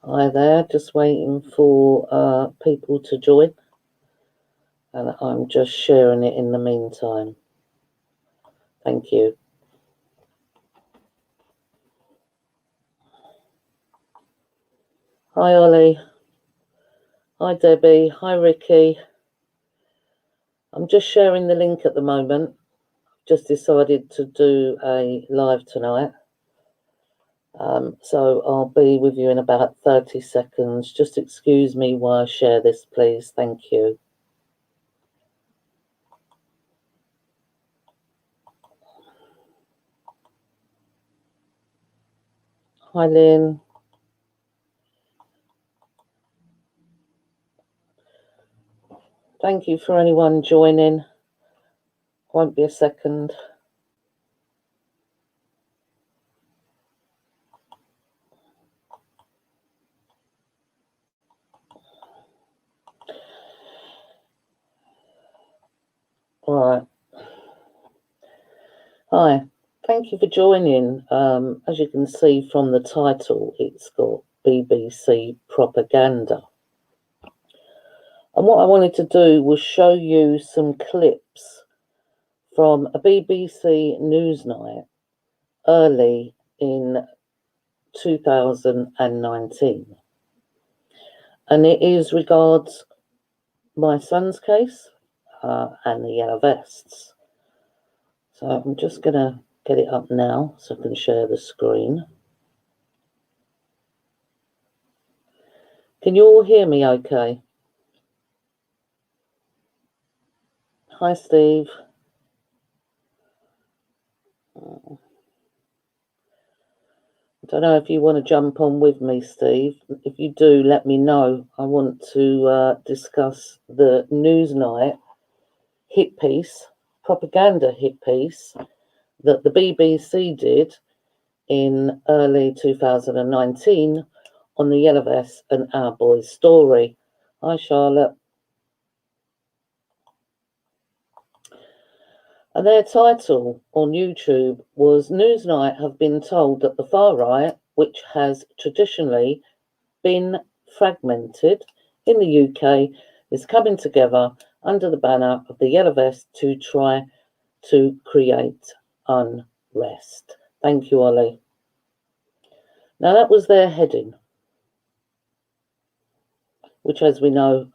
Hi there, just waiting for people to join, and I'm just sharing it in the meantime. Thank you. Hi Ollie. Hi Debbie. Hi Ricky. I'm just sharing the link at the moment. Just decided to do a live tonight. So I'll be with you in about 30 seconds. Just excuse me while I share this, please. Thank you. Hi Lynn. Thank you for anyone joining. Won't be a second. Right. Hi, thank you for joining. As you can see from the title, it's got BBC propaganda. And what I wanted to do was show you some clips from a BBC Newsnight early in 2019. And it is regards my son's case and the yellow vests. So I'm just going to get it up now so I can share the screen. Can you all hear me okay? Hi, Steve. I don't know if you want to jump on with me, Steve. If you do, let me know. I want to discuss the Newsnight hit piece, propaganda hit piece that the BBC did in early 2019 on the Yellow Vest and Our Boys story. Hi, Charlotte. And their title on YouTube was Newsnight have been told that the far right, which has traditionally been fragmented in the UK, is coming together under the banner of the Yellow Vest to try to create unrest. Thank you, Ollie. Now, that was their heading, which, as we know,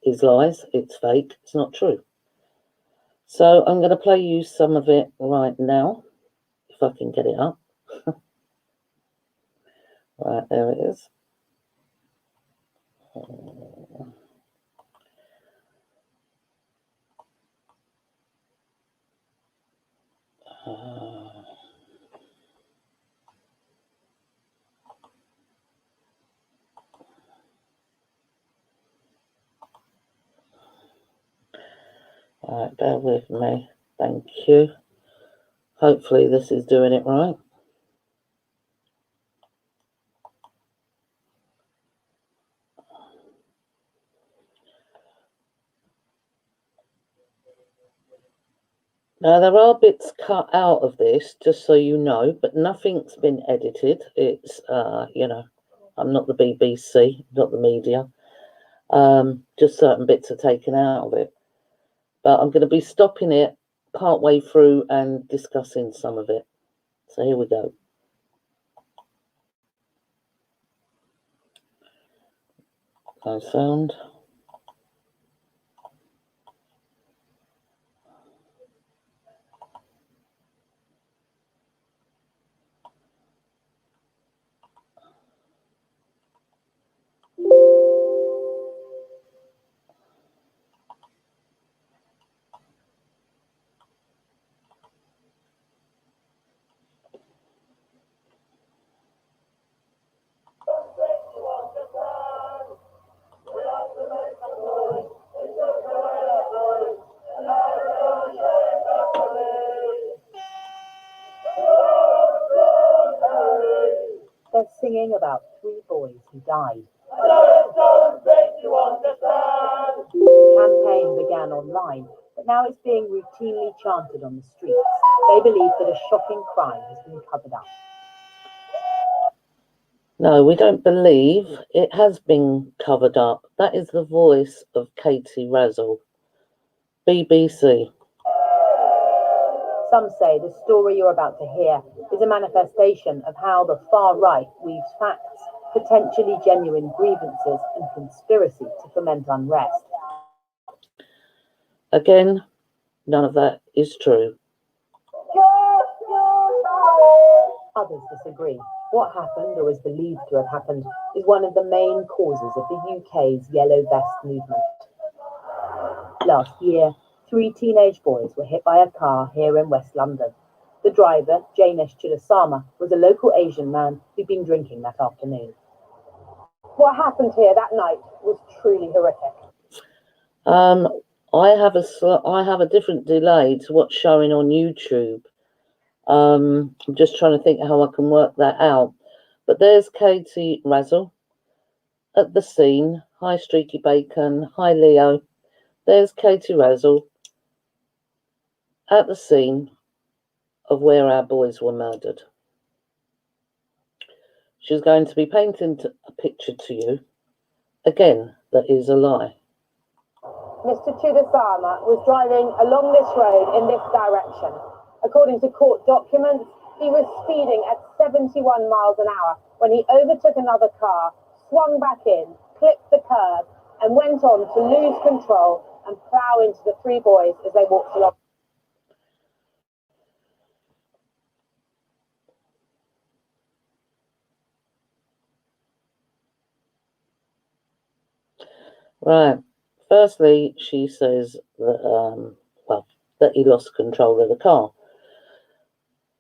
is lies. It's fake. It's not true. So I'm going to play you some of it right now, if I can get it up. Right, there it is. Right, bear with me. Thank you. Hopefully this is doing it right. Now, there are bits cut out of this, just so you know, but nothing's been edited. It's, I'm not the BBC, not the media. Just certain bits are taken out of it. But I'm going to be stopping it partway through and discussing some of it. So here we go. No sound. They're singing about 3 boys who died. The campaign began online, but now it's being routinely chanted on the streets. They believe that a shocking crime has been covered up. No, we don't believe it has been covered up. That is the voice of Katie Razzle, BBC. Some say the story you're about to hear is a manifestation of how the far right weaves facts, potentially genuine grievances, and conspiracy to foment unrest. Again, none of that is true. Others disagree. What happened, or is believed to have happened, is one of the main causes of the UK's Yellow Vest movement. Last year, 3 teenage boys were hit by a car here in West London. The driver, Janesh Chidasama, was a local Asian man who'd been drinking that afternoon. What happened here that night was truly horrific. I have a different delay to what's showing on YouTube. I'm just trying to think how I can work that out. But there's Katie Razzle at the scene. Hi, Streaky Bacon. Hi, Leo. There's Katie Razzle at the scene of where our boys were murdered. She's going to be painting a picture to you. Again, that is a lie. Mr. Chidasama was driving along this road in this direction. According to court documents, he was speeding at 71 miles an hour when he overtook another car, swung back in, clipped the curb, and went on to lose control and plough into the 3 boys as they walked along. Right. Firstly, she says that, that he lost control of the car.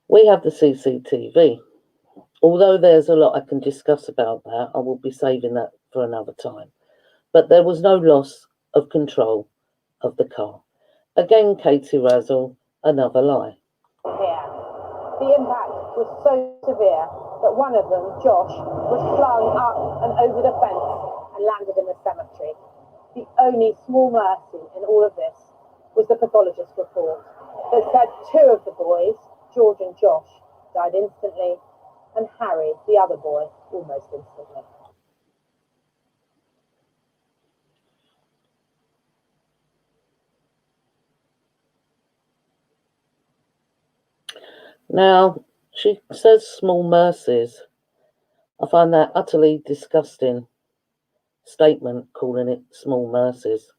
We have the CCTV. Although there's a lot I can discuss about that, I will be saving that for another time. But there was no loss of control of the car. Again, Katie Razzle, another lie. Here. The impact was so severe that one of them, Josh, was flung up and over the fence and landed in the cemetery. The only small mercy in all of this was the pathologist report that said 2 of the boys, George and Josh, died instantly, and Harry, the other boy, almost instantly. Now, she says small mercies. I find that utterly disgusting statement, calling it small mercies.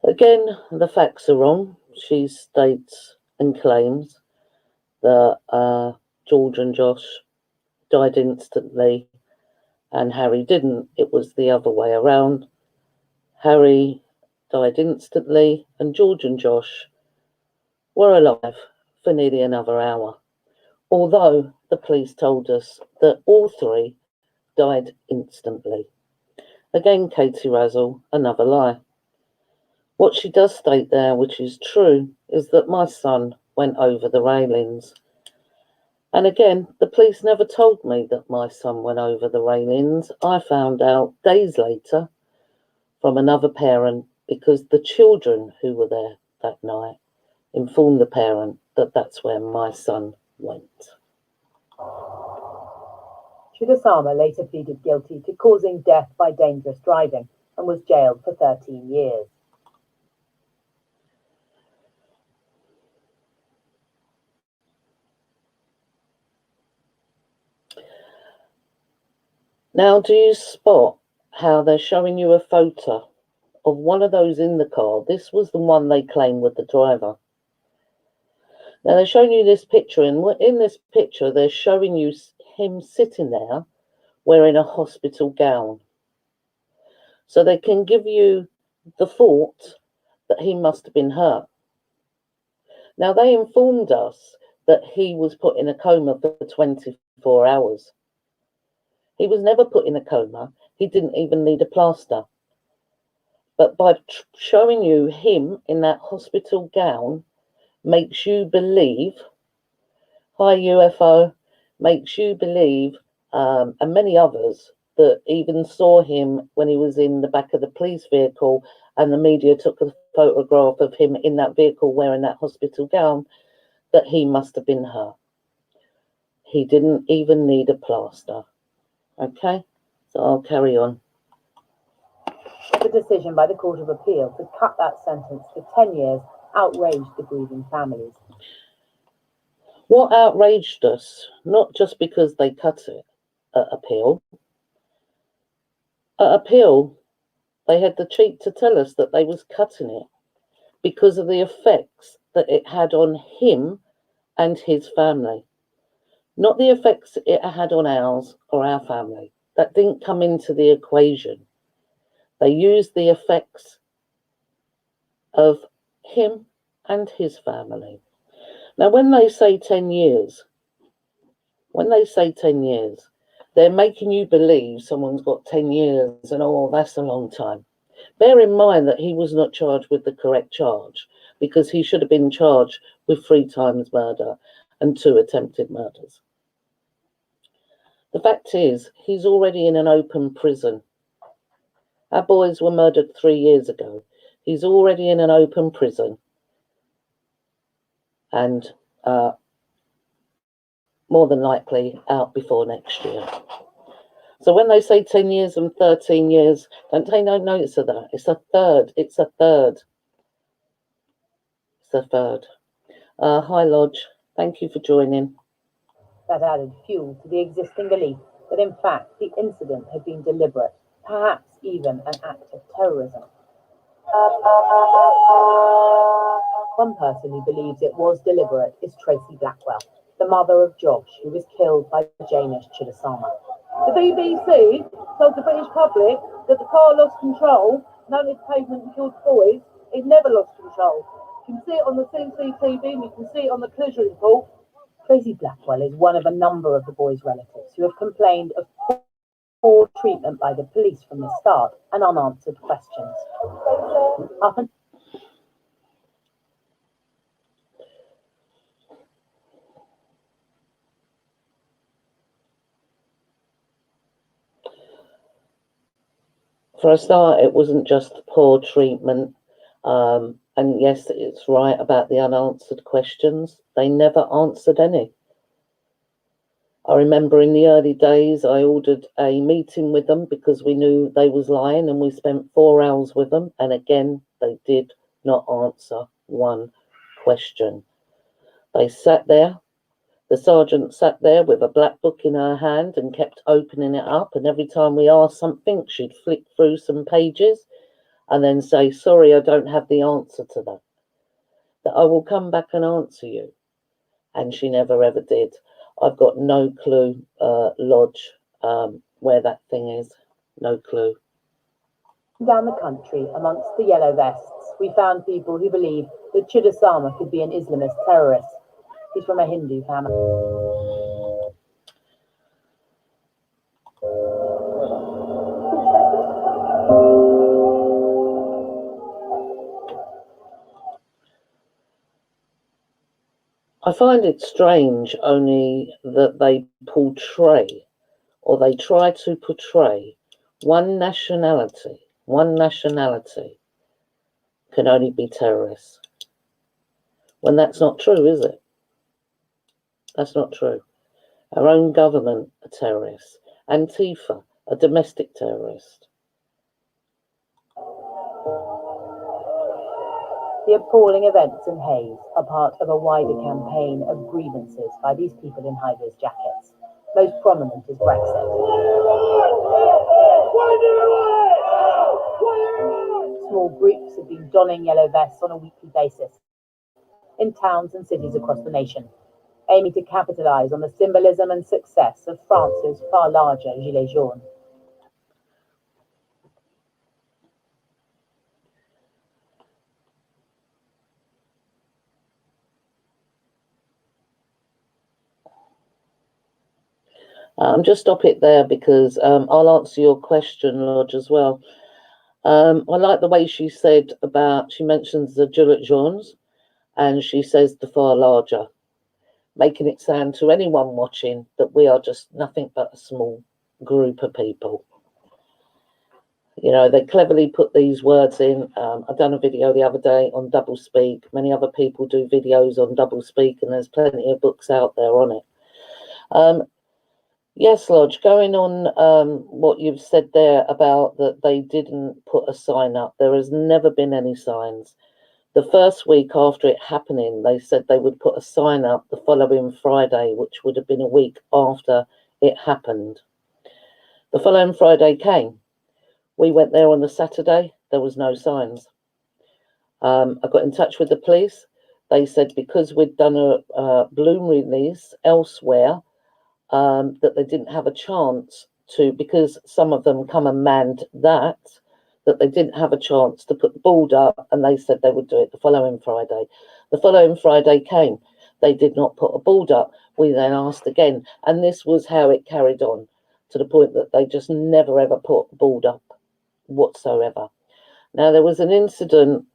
Again, the facts are wrong. She states and claims that George and Josh died instantly and Harry didn't. It was the other way around. Harry died instantly and George and Josh were alive for nearly another hour. Although the police told us that all 3 died instantly. Again, Katie Razzle, another lie. What she does state there, which is true, is that my son went over the railings. And again, the police never told me that my son went over the railings. I found out days later from another parent because the children who were there that night informed the parent that that's where my son went. Chidasama later pleaded guilty to causing death by dangerous driving and was jailed for 13 years. Now, do you spot how they're showing you a photo of one of those in the car? This was the one they claim with the driver. Now, they're showing you this picture, and in this picture, they're showing you him sitting there wearing a hospital gown. So they can give you the thought that he must have been hurt. Now, they informed us that he was put in a coma for 24 hours. He was never put in a coma. He didn't even need a plaster. But by showing you him in that hospital gown makes you believe, hi UFO, makes you believe, and many others, that even saw him when he was in the back of the police vehicle and the media took a photograph of him in that vehicle wearing that hospital gown, that he must have been hurt. He didn't even need a plaster. Okay, so I'll carry on. The decision by the Court of Appeal to cut that sentence to 10 years outraged the grieving families. What outraged us, not just because they cut it at appeal. At appeal, they had the cheek to tell us that they was cutting it because of the effects that it had on him and his family. Not the effects it had on ours or our family. That didn't come into the equation. They used the effects of him and his family. Now, when they say 10 years, they're making you believe someone's got 10 years and, oh, that's a long time. Bear in mind that he was not charged with the correct charge because he should have been charged with 3 times murder and 2 attempted murders. The fact is, he's already in an open prison. Our boys were murdered 3 years ago. He's already in an open prison. And more than likely out before next year. So when they say 10 years and 13 years, don't take no notice of that. It's a third. It's a third. It's a third. Hi, Lodge. Thank you for joining. That added fuel to the existing belief that in fact the incident had been deliberate, perhaps even an act of terrorism. One person who believes it was deliberate is Tracy Blackwell, the mother of Josh, who was killed by Janish Chidasama. The BBC told the British public that the car lost control, known as pavement and killed boys. It never lost control. You can see it on the CCTV and you can see it on the collision report. Tracy Blackwell is one of a number of the boys' relatives who have complained of poor treatment by the police from the start and unanswered questions. For a start, it wasn't just poor treatment. And yes, it's right about the unanswered questions. They never answered any. I remember in the early days, I ordered a meeting with them because we knew they was lying, and we spent 4 hours with them. And again, they did not answer one question. They sat there. The sergeant sat there with a black book in her hand and kept opening it up. And every time we asked something, she'd flick through some pages and then say, sorry, I don't have the answer to that. That I will come back and answer you. And she never ever did. I've got no clue, Lodge, where that thing is. No clue. Down the country, amongst the yellow vests, we found people who believe that Chidasama could be an Islamist terrorist. He's from a Hindu family. I find it strange only that they portray, or they try to portray, one nationality can only be terrorists. When that's not true, is it? That's not true. Our own government are terrorists. Antifa, a domestic terrorist. The appalling events in Hayes are part of a wider campaign of grievances by these people in high-vis jackets. Most prominent is Brexit. Small groups have been donning yellow vests on a weekly basis in towns and cities across the nation, aiming to capitalise on the symbolism and success of France's far larger Gilets jaunes. Just stop it there because I'll answer your question, Lodge, as well. I like the way she said she mentions the Gilets jaunes, and she says the far larger, making it sound to anyone watching that we are just nothing but a small group of people. You know, they cleverly put these words in. I've done a video the other day on doublespeak. Many other people do videos on doublespeak, and there's plenty of books out there on it. Yes, Lodge, going on what you've said there about that they didn't put a sign up. There has never been any signs. The first week after it happening, they said they would put a sign up the following Friday, which would have been a week after it happened. The following Friday came. We went there on the Saturday. There was no signs. I got in touch with the police. They said because we'd done a bloom release elsewhere, that they didn't have a chance to, because some of them come and manned that they didn't have a chance to put the board up, and they said they would do it the following Friday. The following Friday came. They did not put a board up. We then asked again, and this was how it carried on to the point that they just never ever put a board up whatsoever. Now, there was an incident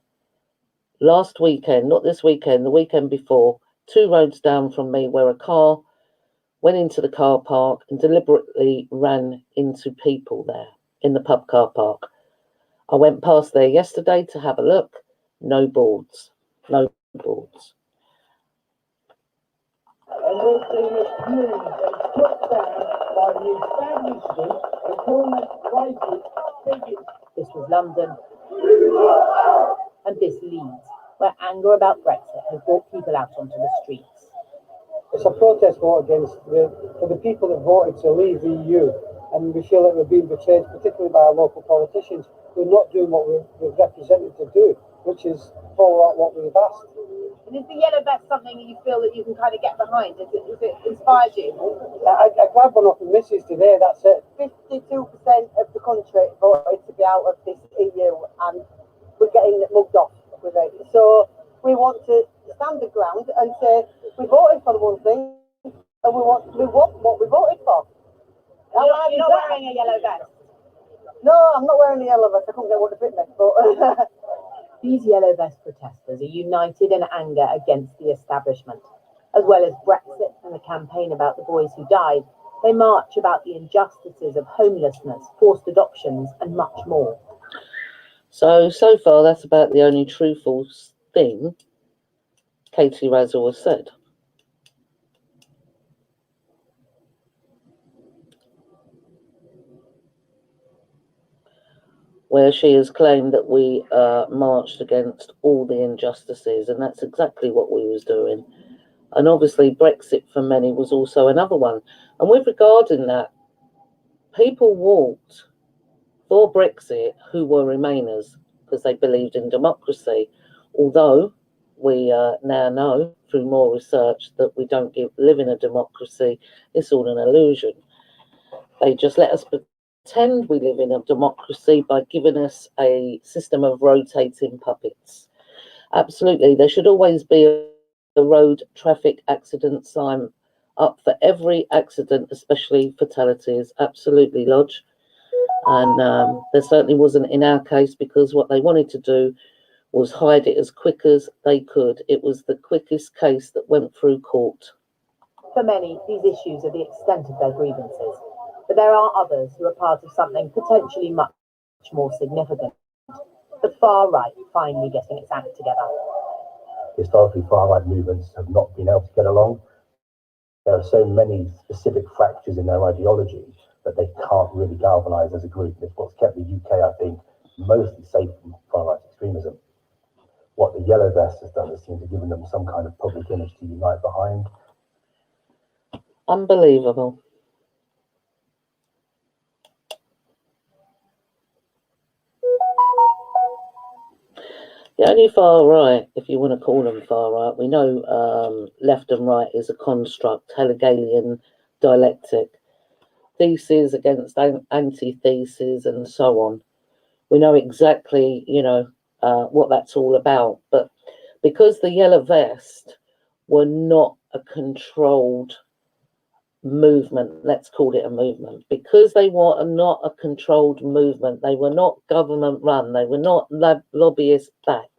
last weekend, not this weekend, the weekend before, 2 roads down from me, where a car went into the car park and deliberately ran into people there in the pub car park. I went past there yesterday to have a look. No boards. No boards. And we've seen it used and put down by the establishment, the corner racist figures. This was London, and this Leeds, where anger about Brexit has brought people out onto the streets. It's a protest vote against for the people that voted to leave the EU, and we feel that we're being betrayed, particularly by our local politicians. We're not doing what we're represented to do, which is follow out what we've asked. And is the yellow vest something you feel that you can kind of get behind? Is it inspired you? I grabbed one off the missus today. That's it. 52% of the country voted to be out of this EU, and we're getting mugged off with it. So we want to stand the ground and say we voted for the one thing, and we want what we voted for. You're not wearing a yellow vest? No, I'm not wearing the yellow vest. I couldn't get one to fit me. But these yellow vest protesters are united in anger against the establishment. As well as Brexit and the campaign about the boys who died, they march about the injustices of homelessness, forced adoptions, and much more. So far, that's about the only truthful thing Katie Razzle has said. Where she has claimed that we marched against all the injustices, and that's exactly what we was doing. And obviously Brexit for many was also another one. And with regarding that, people walked for Brexit who were Remainers because they believed in democracy, although we now know through more research that we don't live in a democracy. It's all an illusion. They just let us pretend we live in a democracy by giving us a system of rotating puppets. Absolutely, there should always be a road traffic accident sign up for every accident, especially fatalities. Absolutely, Lodge. And there certainly wasn't in our case, because what they wanted to do was hide it as quick as they could. It was the quickest case that went through court. For many, these issues are the extent of their grievances, but there are others who are part of something potentially much more significant. The far right finally getting its act together. Historically, far-right movements have not been able to get along. There are so many specific fractures in their ideology that they can't really galvanise as a group. It's what's kept the UK, I think, mostly safe from far-right extremism. What the Yellow Vest has done is seem to give them some kind of public image to unite behind. Unbelievable. The only far right, if you want to call them far right, we know left and right is a construct, Hegelian dialectic, thesis against antithesis, and so on. We know exactly, what that's all about. But because the Yellow Vest were not a controlled movement, let's call it a movement, because they were not a controlled movement, they were not government run, they were not lobbyist backed.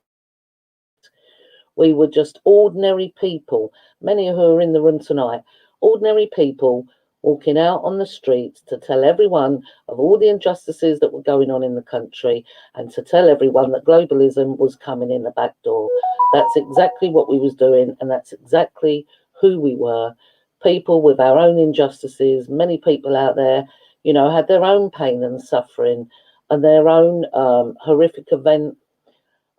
We were just ordinary people, many who are in the room tonight, ordinary people walking out on the streets to tell everyone of all the injustices that were going on in the country, and to tell everyone that globalism was coming in the back door. That's exactly what we was doing, and that's exactly who we were. people with our own injustices. Many people out there, you know, had their own pain and suffering and their own horrific event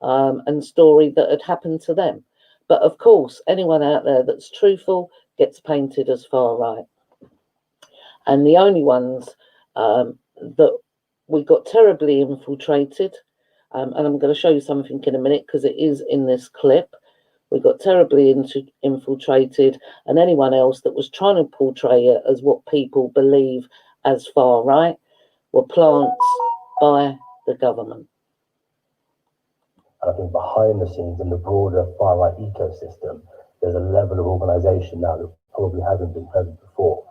and story that had happened to them. But of course, anyone out there that's truthful gets painted as far right. And the only ones that we got terribly infiltrated, and I'm going to show you something in a minute because it is in this clip. We got terribly infiltrated, and anyone else that was trying to portray it as what people believe as far right were plants by the government. And I think behind the scenes in the broader far-right ecosystem, there's a level of organisation now that probably hasn't been present before.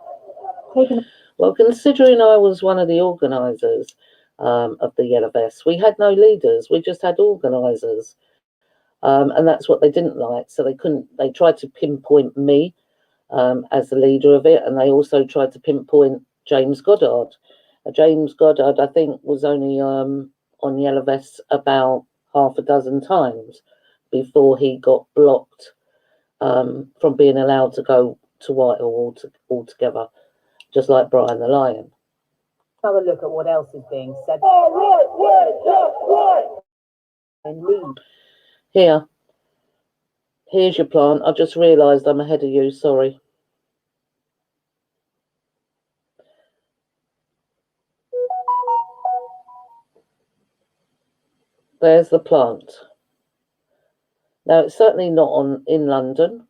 Well, considering I was one of the organisers of the Yellow Vests, we had no leaders, we just had organisers. And that's what they didn't like. So they tried to pinpoint me as the leader of it. And they also tried to pinpoint James Goddard. James Goddard, I think, was only on Yellow Vests about half a dozen times before he got blocked from being allowed to go to Whitehall altogether, just like Brian the Lion. Have a look at what else is being said. And leave. Here's your plant. I just realised I'm ahead of you, sorry. There's the plant. Now, it's certainly not in London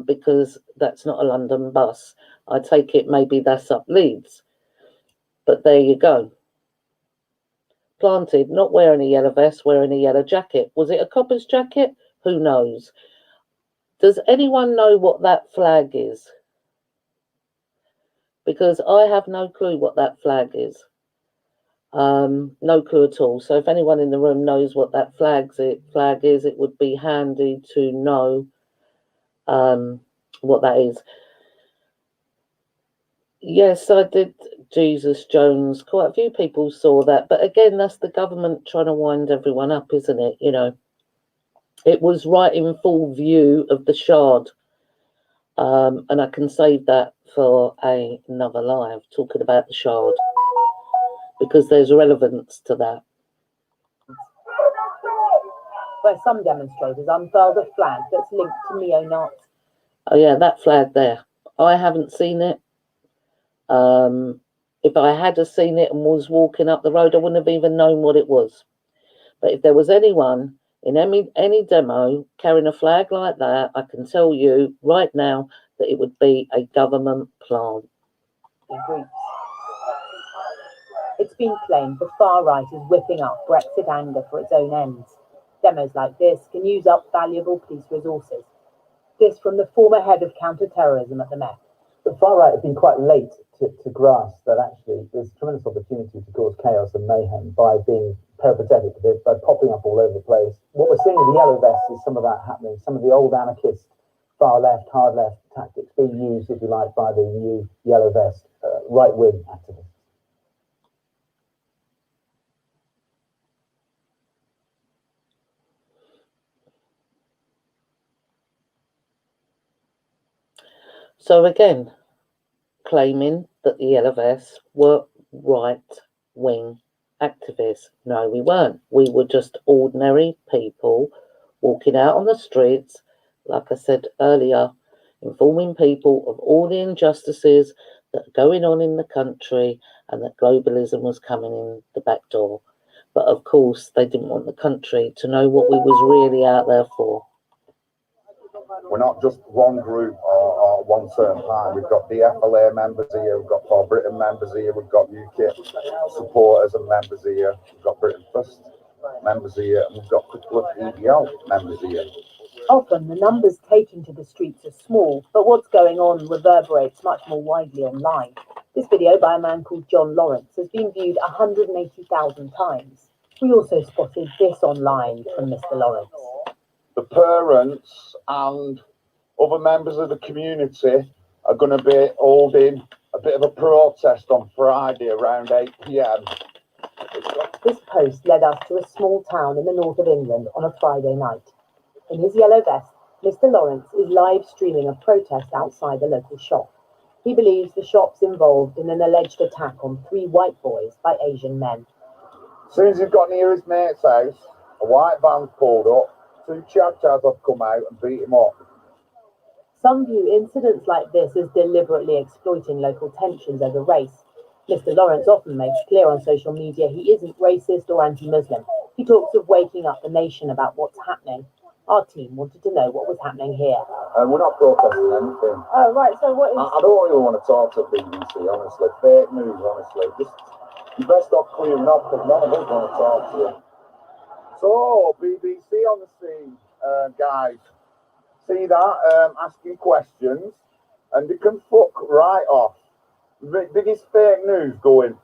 because that's not a London bus. I take it maybe that's up Leeds. But there you go. Planted, not wearing a yellow vest, wearing a yellow jacket. Was it a copper's jacket? Who knows? Does anyone know what that flag is? Because I have no clue what that flag is. No clue at all. So if anyone in the room knows what that flag is, it would be handy to know what that is. Yes, I did. Jesus Jones. Quite a few people saw that. But again, that's the government trying to wind everyone up, isn't it? You know, it was right in full view of the Shard. And I can save that for another live, talking about the Shard, because there's relevance to that. Where some demonstrators unfurled a flag that's linked to neo-Nazi. Oh yeah, that flag there. I haven't seen it. If I had seen it and was walking up the road, I wouldn't have even known what it was. But if there was anyone in any demo carrying a flag like that, I can tell you right now that it would be a government plant. It's been claimed the far right is whipping up Brexit anger for its own ends. Demos like this can use up valuable police resources. This from the former head of counter-terrorism at the Met. The far right have been quite late to grasp that actually there's tremendous opportunity to cause chaos and mayhem by being peripatetic, by popping up all over the place. What we're seeing with the yellow vests is some of that happening. Some of the old anarchist, far left, hard left tactics being used, if you like, by the new yellow vest right-wing activists. So again, claiming that the yellow vests were right-wing activists. No, we weren't. We were just ordinary people walking out on the streets, like I said earlier, informing people of all the injustices that are going on in the country and that globalism was coming in the back door. But of course, they didn't want the country to know what we was really out there for. We're not just one group or one certain party. We've got DFLA members here, we've got For Britain members here, we've got UKIP supporters and members here, we've got Britain First members here, and we've got a couple of EDL members here. Often the numbers taken to the streets are small, but what's going on reverberates much more widely online. This video by a man called John Lawrence has been viewed 180,000 times. We also spotted this online from Mr. Lawrence. The parents and other members of the community are going to be holding a bit of a protest on Friday around 8 p.m. This post led us to a small town in the north of England on a Friday night. In his yellow vest, Mr. Lawrence is live streaming a protest outside the local shop. He believes the shop's involved in an alleged attack on 3 white boys by Asian men. As soon as he's got near his mate's house, a white van's pulled up, 2 chads have come out and beat him up. Some view incidents like this as deliberately exploiting local tensions over race. Mr. Lawrence often makes clear on social media he isn't racist or anti-Muslim. He talks of waking up the nation about what's happening. Our team wanted to know what was happening here. We're not protesting anything. Oh, right, so what is... I don't even want to talk to BBC, honestly. Fake news, honestly. Just, you best stop clearing up, because none of us want to talk to you. So, BBC on the scene, guys. See that? Asking questions, and they can fuck right off. Biggest fake news going.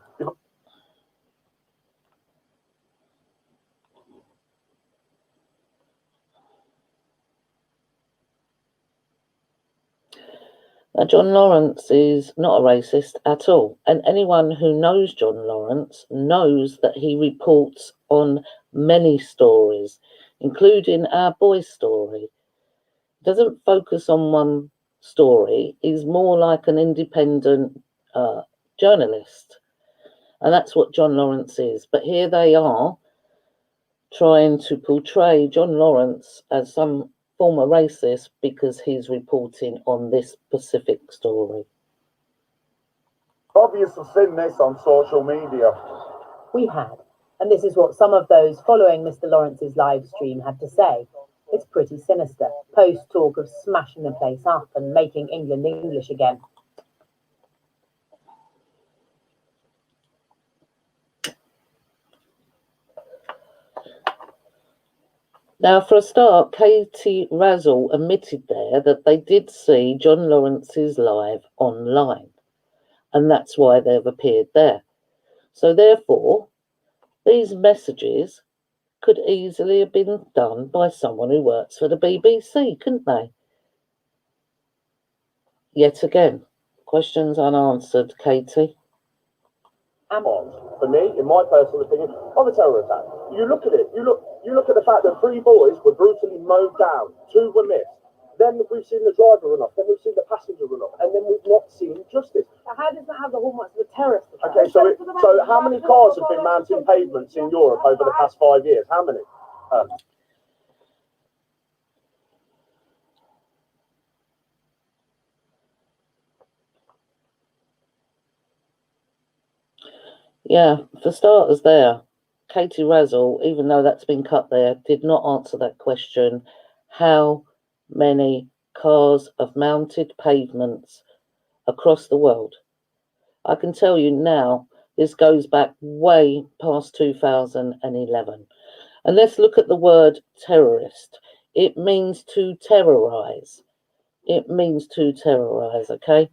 Now, John Lawrence is not a racist at all, and anyone who knows John Lawrence knows that he reports on many stories, including our boy's story. He doesn't focus on one story. He's more like an independent journalist, and that's what John Lawrence is. But here they are trying to portray John Lawrence as some former racist because he's reporting on this specific story. Obviously seen this on social media. We had, and this is what some of those following Mr. Lawrence's live stream had to say. It's pretty sinister. Post talk of smashing the place up and making England English again. Now, for a start, Katie Razzle admitted there that they did see John Lawrence's live online, and that's why they've appeared there. So therefore, these messages could easily have been done by someone who works for the BBC, couldn't they? Yet again, questions unanswered, Katie. For me, in my personal opinion, of a terror attack. You look at it, you look at the fact that 3 boys were brutally mowed down, 2 were missed. Then we've seen the driver run off, then we've seen the passenger run off, and then we've not seen justice. How does that have the hallmarks of a terrorist attack? Okay, so how many cars have been mounting pavements in Europe over the past 5 years? How many? Yeah, for starters there, Katie Razzle, even though that's been cut there, did not answer that question. How many cars have mounted pavements across the world? I can tell you now, this goes back way past 2011. And let's look at the word terrorist. It means to terrorize. It means to terrorize, okay?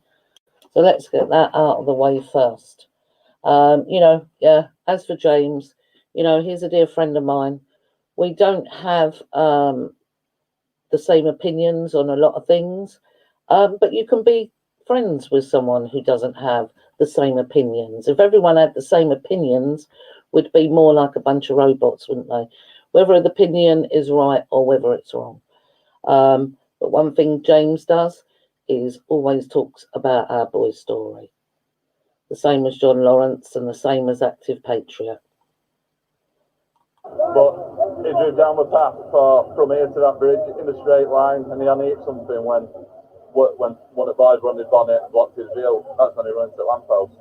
So let's get that out of the way first. As for James, he's a dear friend of mine. We don't have the same opinions on a lot of things, but you can be friends with someone who doesn't have the same opinions. If everyone had the same opinions, we'd be more like a bunch of robots, wouldn't they? Whether the opinion is right or whether it's wrong. But one thing James does is always talks about our boy's story. The same as John Lawrence and the same as Active Patriot. But he drove down the path from here to that bridge in a straight line, and he only hit something when one of the boys run his bonnet and blocked his view. That's when he runs the lamppost.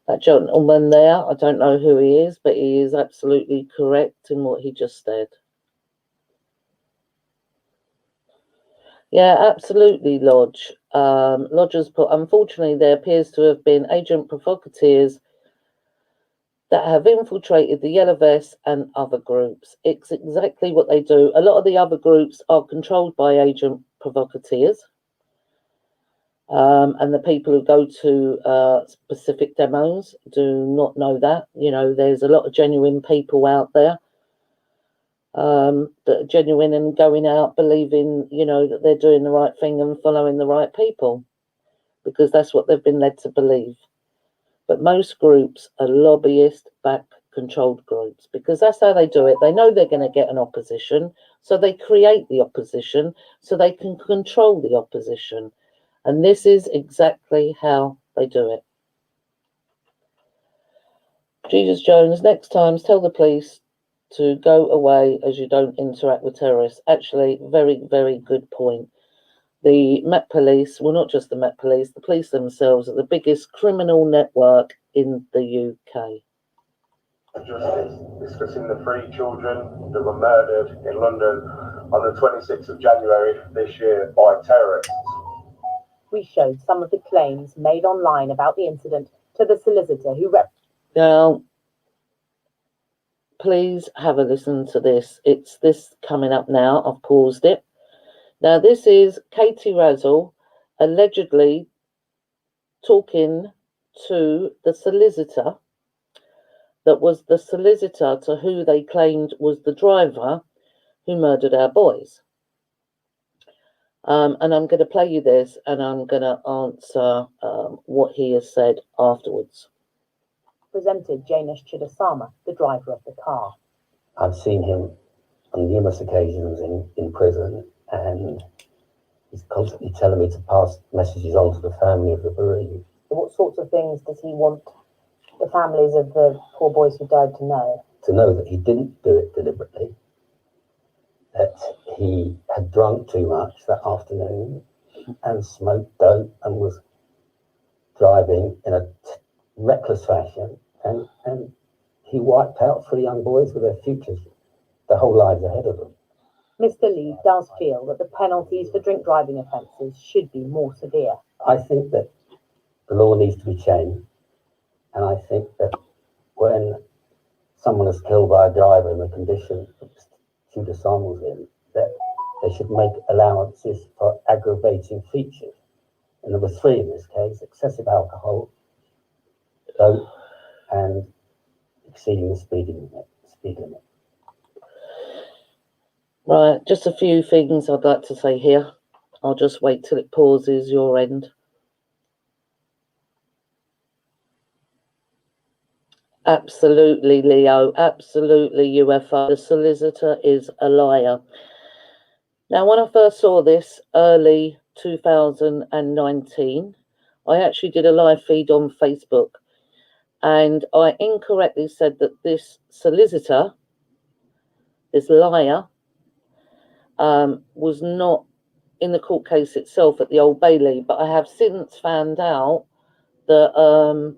That gentleman there, I don't know who he is, but he is absolutely correct in what he just said. Yeah, absolutely, Lodge. Lodge has put, unfortunately, there appears to have been agent provocateurs that have infiltrated the Yellow Vests and other groups. It's exactly what they do. A lot of the other groups are controlled by agent provocateurs. And the people who go to specific demos do not know that. There's a lot of genuine people out there that are genuine and going out believing, that they're doing the right thing and following the right people, because that's what they've been led to believe. But most groups are lobbyist-backed controlled groups, because that's how they do it. They know they're going to get an opposition, so they create the opposition so they can control the opposition. And this is exactly how they do it. Jesus Jones, next time tell the police to go away as you don't interact with terrorists. Actually, very, very good point. The Met Police, well, not just the Met Police, the police themselves are the biggest criminal network in the UK. Justice discussing the 3 children that were murdered in London on the 26th of January this year by terrorists. We showed some of the claims made online about the incident to the solicitor who Now, please have a listen to this. It's this coming up now. I've paused it. Now, this is Katie Razzle allegedly talking to the solicitor that was the solicitor to who they claimed was the driver who murdered our boys. And I'm going to play you this, and I'm going to answer what he has said afterwards. presented Janesh Chidasama, the driver of the car. I've seen him on numerous occasions in prison, and he's constantly telling me to pass messages on to the family of the bereaved. What sorts of things does he want the families of the poor boys who died to know? To know that he didn't do it deliberately, that he had drunk too much that afternoon and smoked dope and was driving in a reckless fashion, and he wiped out 3 young boys with their futures, their whole lives ahead of them. Mr. Lee does feel that the penalties for drink driving offences should be more severe. I think that the law needs to be changed, and I think that when someone is killed by a driver in the condition that Tudor was in, that they should make allowances for aggravating features. And there were 3 in this case: excessive alcohol, dope, and exceeding the speed limit. Right, just a few things I'd like to say here. I'll just wait till it pauses your end. Absolutely, Leo. Absolutely, UFO. The solicitor is a liar. Now, when I first saw this early 2019, I actually did a live feed on Facebook, and I incorrectly said that this solicitor, this liar, was not in the court case itself at the Old Bailey, but I have since found out that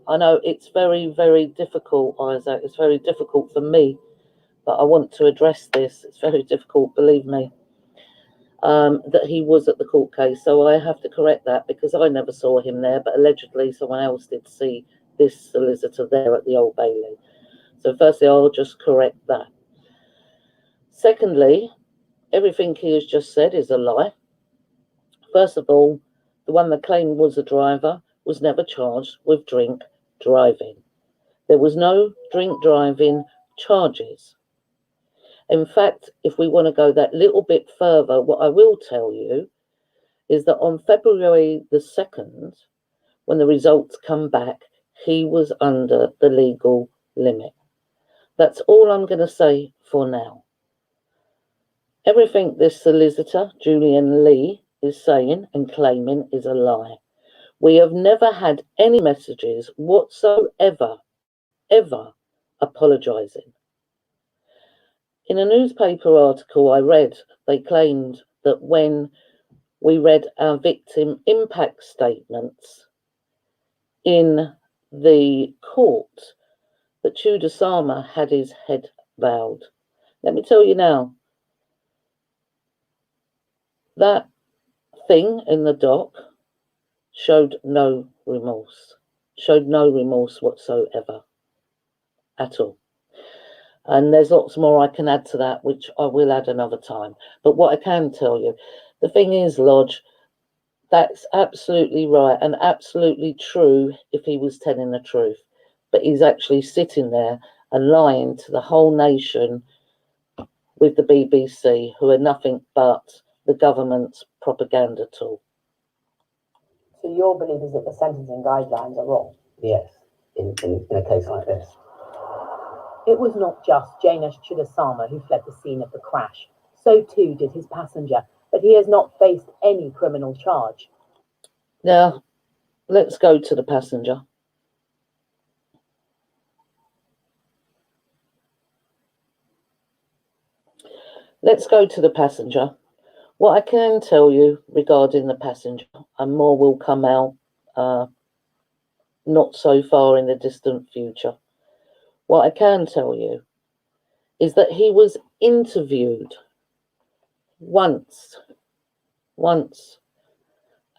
I know it's very, very difficult, Isaac. It's very difficult for me, but I want to address this. It's very difficult, believe me, that he was at the court case. So I have to correct that, because I never saw him there, but allegedly someone else did see this solicitor there at the Old Bailey. So firstly, I'll just correct that. Secondly, everything he has just said is a lie. First of all, the one that claimed was a driver was never charged with drink driving. There was no drink driving charges. In fact, if we want to go that little bit further, what I will tell you is that on February the 2nd, when the results come back, he was under the legal limit. That's all I'm going to say for now. Everything this solicitor, Julian Lee, is saying and claiming is a lie. We have never had any messages whatsoever, ever apologising. In a newspaper article I read, they claimed that when we read our victim impact statements in the court, that Chudasama had his head bowed. Let me tell you now, that thing in the dock showed no remorse whatsoever at all. And there's lots more I can add to that, which I will add another time. But what I can tell you, the thing is, Lodge, that's absolutely right and absolutely true if he was telling the truth. But he's actually sitting there and lying to the whole nation with the BBC, who are nothing but the government's propaganda tool. So your belief is that the sentencing guidelines are wrong? Yes, in a case like this. It was not just Janesh Chudasama who fled the scene of the crash. So too did his passenger, but he has not faced any criminal charge. Now, let's go to the passenger. Let's go to the passenger. What I can tell you regarding the passenger, and more will come out not so far in the distant future. What I can tell you is that he was interviewed once.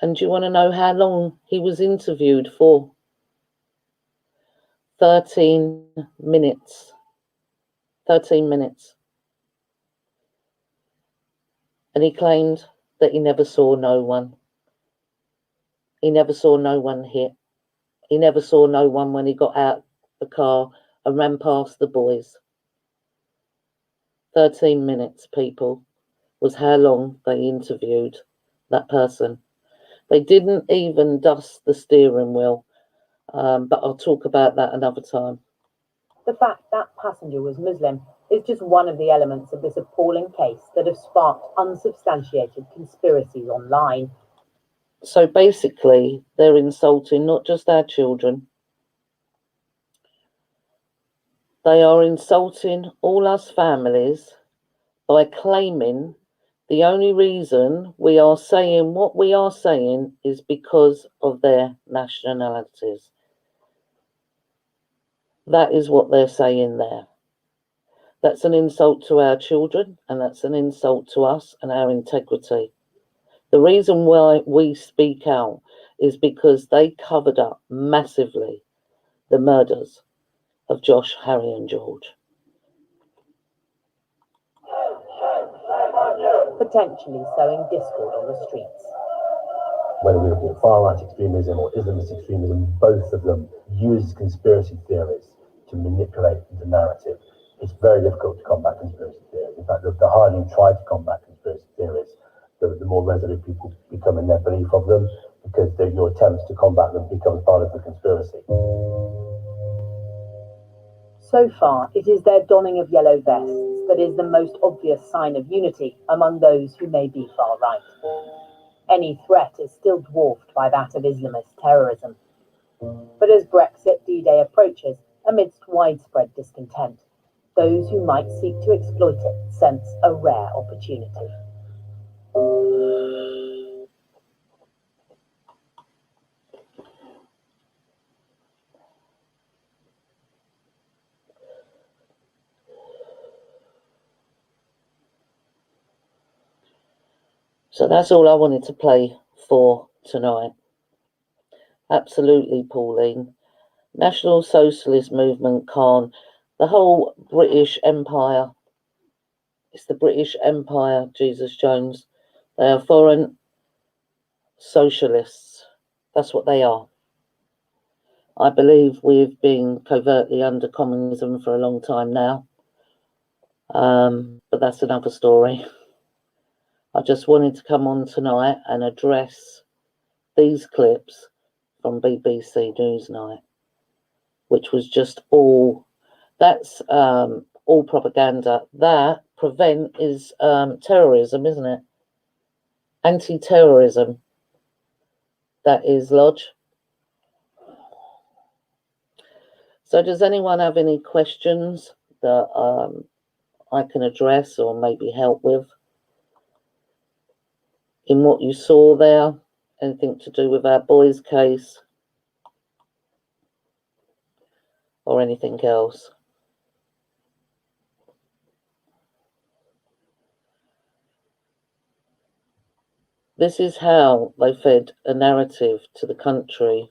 And do you want to know how long he was interviewed for? 13 minutes. 13 minutes. And he claimed that he never saw no one. He never saw no one hit. He never saw no one when he got out the car and ran past the boys. 13 minutes, people, was how long they interviewed that person. They didn't even dust the steering wheel, but I'll talk about that another time. The fact that passenger was Muslim is just one of the elements of this appalling case that have sparked unsubstantiated conspiracies online. So basically, they're insulting not just our children, they are insulting all us families by claiming the only reason we are saying what we are saying is because of their nationalities. That is what they're saying there. That's an insult to our children, and that's an insult to us and our integrity. The reason why we speak out is because they covered up massively the murders of Josh, Harry and George. Potentially sowing discord on the streets. Whether we're looking at far-right extremism or Islamist extremism, both of them use conspiracy theories to manipulate the narrative. It's very difficult to combat conspiracy theories. In fact, the harder you try to combat conspiracy theories, the more resolute people become in their belief of them, because your attempts to combat them becomes part of the conspiracy. So far, it is their donning of yellow vests that is the most obvious sign of unity among those who may be far right. Any threat is still dwarfed by that of Islamist terrorism. But as Brexit D-Day approaches, amidst widespread discontent, those who might seek to exploit it sense a rare opportunity. So that's all I wanted to play for tonight. Absolutely, Pauline. National Socialist Movement can't. The whole British Empire. It's the British Empire, Jesus Jones. They are foreign socialists. That's what they are. I believe we've been covertly under communism for a long time now. But that's another story. I just wanted to come on tonight and address these clips from BBC Newsnight, which was just all propaganda. That prevent is terrorism, isn't it? Anti-terrorism. That is, Lodge. So does anyone have any questions that I can address or maybe help with in what you saw there? Anything to do with our boys' case or anything else? This is how they fed a narrative to the country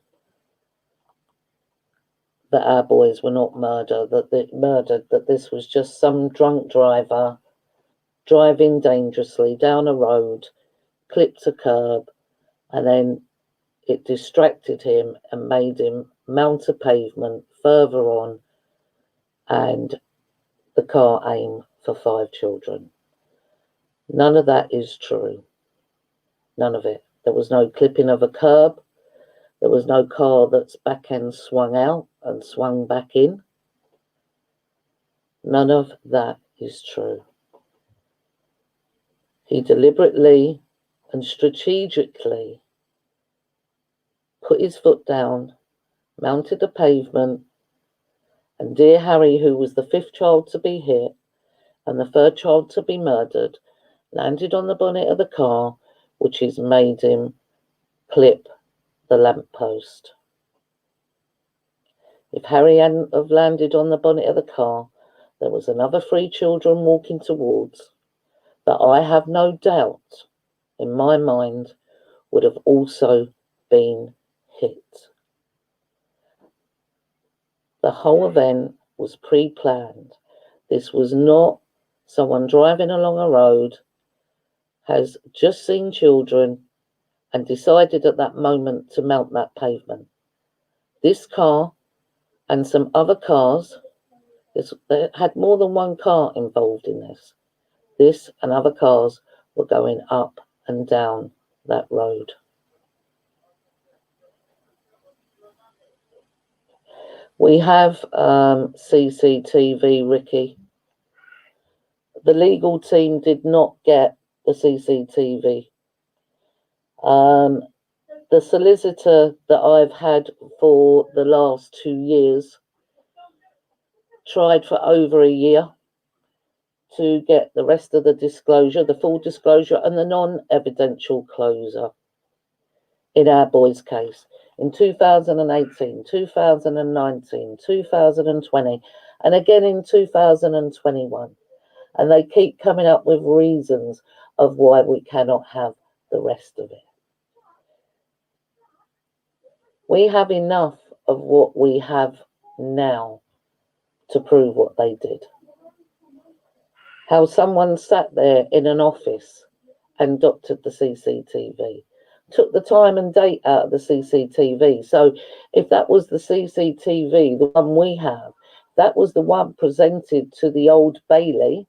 that our boys were not murdered, that this was just some drunk driver driving dangerously down a road, clipped a curb, and then it distracted him and made him mount a pavement further on, and the car aimed for 5 children. None of that is true. None of it. There was no clipping of a curb. There was no car that's back end swung out and swung back in. None of that is true. He deliberately and strategically put his foot down, mounted the pavement, and dear Harry, who was the 5th child to be hit and the 3rd child to be murdered, landed on the bonnet of the car, which has made him clip the lamppost. If Harry hadn't have landed on the bonnet of the car, there was another 3 children walking towards that I have no doubt in my mind would have also been hit. The whole event was pre-planned. This was not someone driving along a road, has just seen children and decided at that moment to mount that pavement. This car and some other cars, they had more than one car involved in this. This and other cars were going up and down that road. We have CCTV, Ricky. The legal team did not get the CCTV. The solicitor that I've had for the last 2 years tried for over a year to get the rest of the disclosure, the full disclosure and the non-evidential closure in our boys' case in 2018, 2019, 2020, and again in 2021. And they keep coming up with reasons of why we cannot have the rest of it. We have enough of what we have now to prove what they did. How someone sat there in an office and doctored the CCTV, took the time and date out of the CCTV. So if that was the CCTV, the one we have, that was the one presented to the Old Bailey,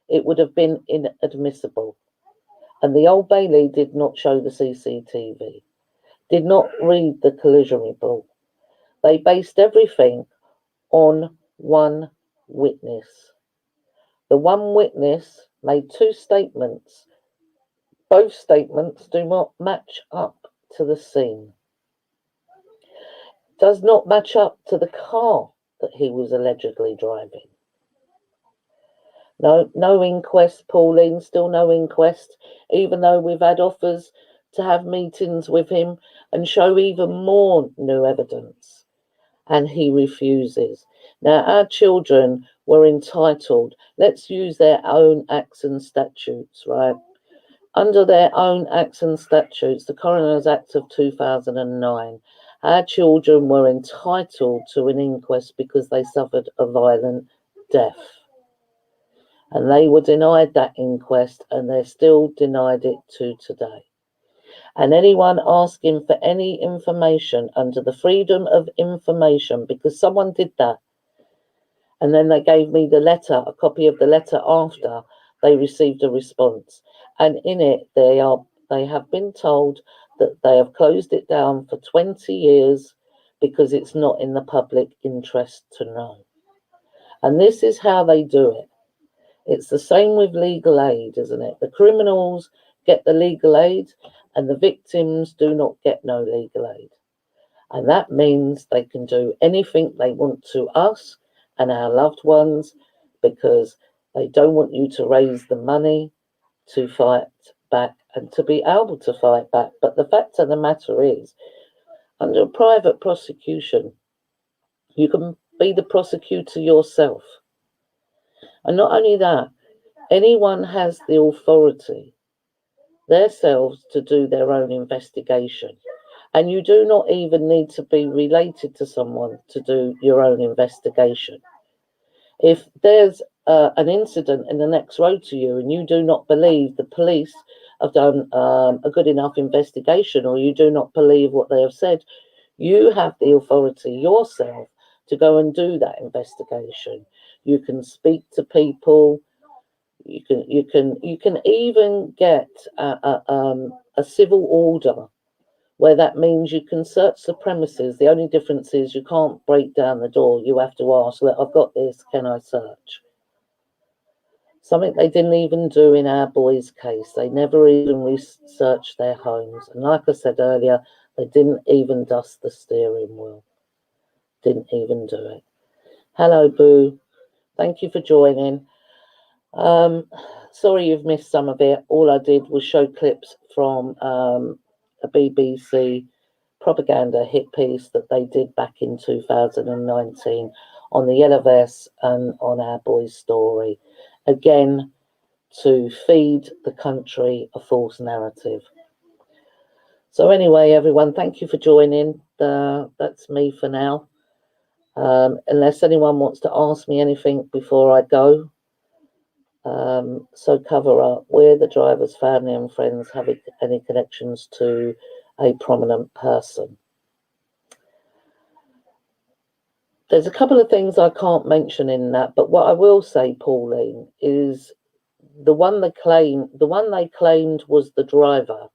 it would have been inadmissible. And the Old Bailey did not show the CCTV, did not read the collision report. They based everything on one witness. The one witness made 2 statements. Both statements do not match up to the scene. Does not match up to the car that he was allegedly driving. No inquest, Pauline, still no inquest, even though we've had offers to have meetings with him and show even more new evidence. And he refuses. Now, our children were entitled, let's use their own acts and statutes, right? Under their own acts and statutes, the Coroner's Act of 2009, our children were entitled to an inquest because they suffered a violent death. And they were denied that inquest, and they're still denied it to today. And anyone asking for any information under the Freedom of Information, because someone did that, and then they gave me the letter, a copy of the letter after they received a response. And in it, they have been told that they have closed it down for 20 years because it's not in the public interest to know. And this is how they do it. It's the same with legal aid, isn't it? The criminals get the legal aid and the victims do not get no legal aid. And that means they can do anything they want to us and our loved ones because they don't want you to raise the money to fight back and to be able to fight back. But the fact of the matter is, under a private prosecution, you can be the prosecutor yourself. And not only that, anyone has the authority themselves to do their own investigation. And you do not even need to be related to someone to do your own investigation. If there's an incident in the next road to you and you do not believe the police have done a good enough investigation, or you do not believe what they have said, you have the authority yourself to go and do that investigation. You can speak to people. You can even get a civil order where that means you can search the premises. The only difference is you can't break down the door. You have to ask, look, I've got this, can I search? Something they didn't even do in our boys' case. They never even researched their homes. And like I said earlier, they didn't even dust the steering wheel. Didn't even do it. Hello, Boo. Thank you for joining. Sorry you've missed some of it. All I did was show clips from a BBC propaganda hit piece that they did back in 2019 on the yellow vests and on our boys' story. Again, to feed the country a false narrative. So anyway, everyone, thank you for joining. That's me for now. Unless anyone wants to ask me anything before I go. So cover up where the driver's family and friends have any connections to a prominent person. There's a couple of things I can't mention in that, but what I will say, Pauline, is the one they claimed was the driver.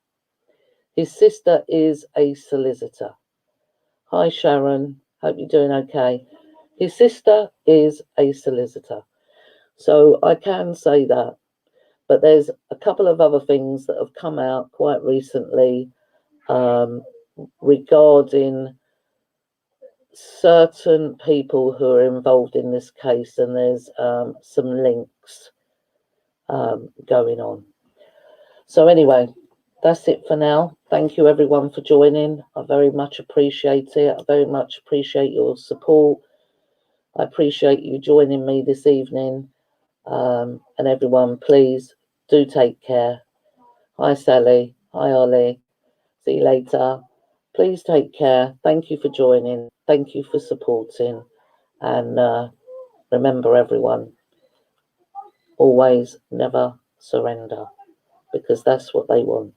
His sister is a solicitor. Hi, Sharon. Hope you're doing okay. His sister is a solicitor. So I can say that. But there's a couple of other things that have come out quite recently regarding certain people who are involved in this case, and there's some links going on. So anyway, that's it for now. Thank you everyone for joining. I very much appreciate it. I very much appreciate your support. I appreciate you joining me this evening. And everyone, please do take care. Hi Sally. Hi Ollie. See you later. Please take care. Thank you for joining. Thank you for supporting. And remember everyone, always never surrender, because that's what they want.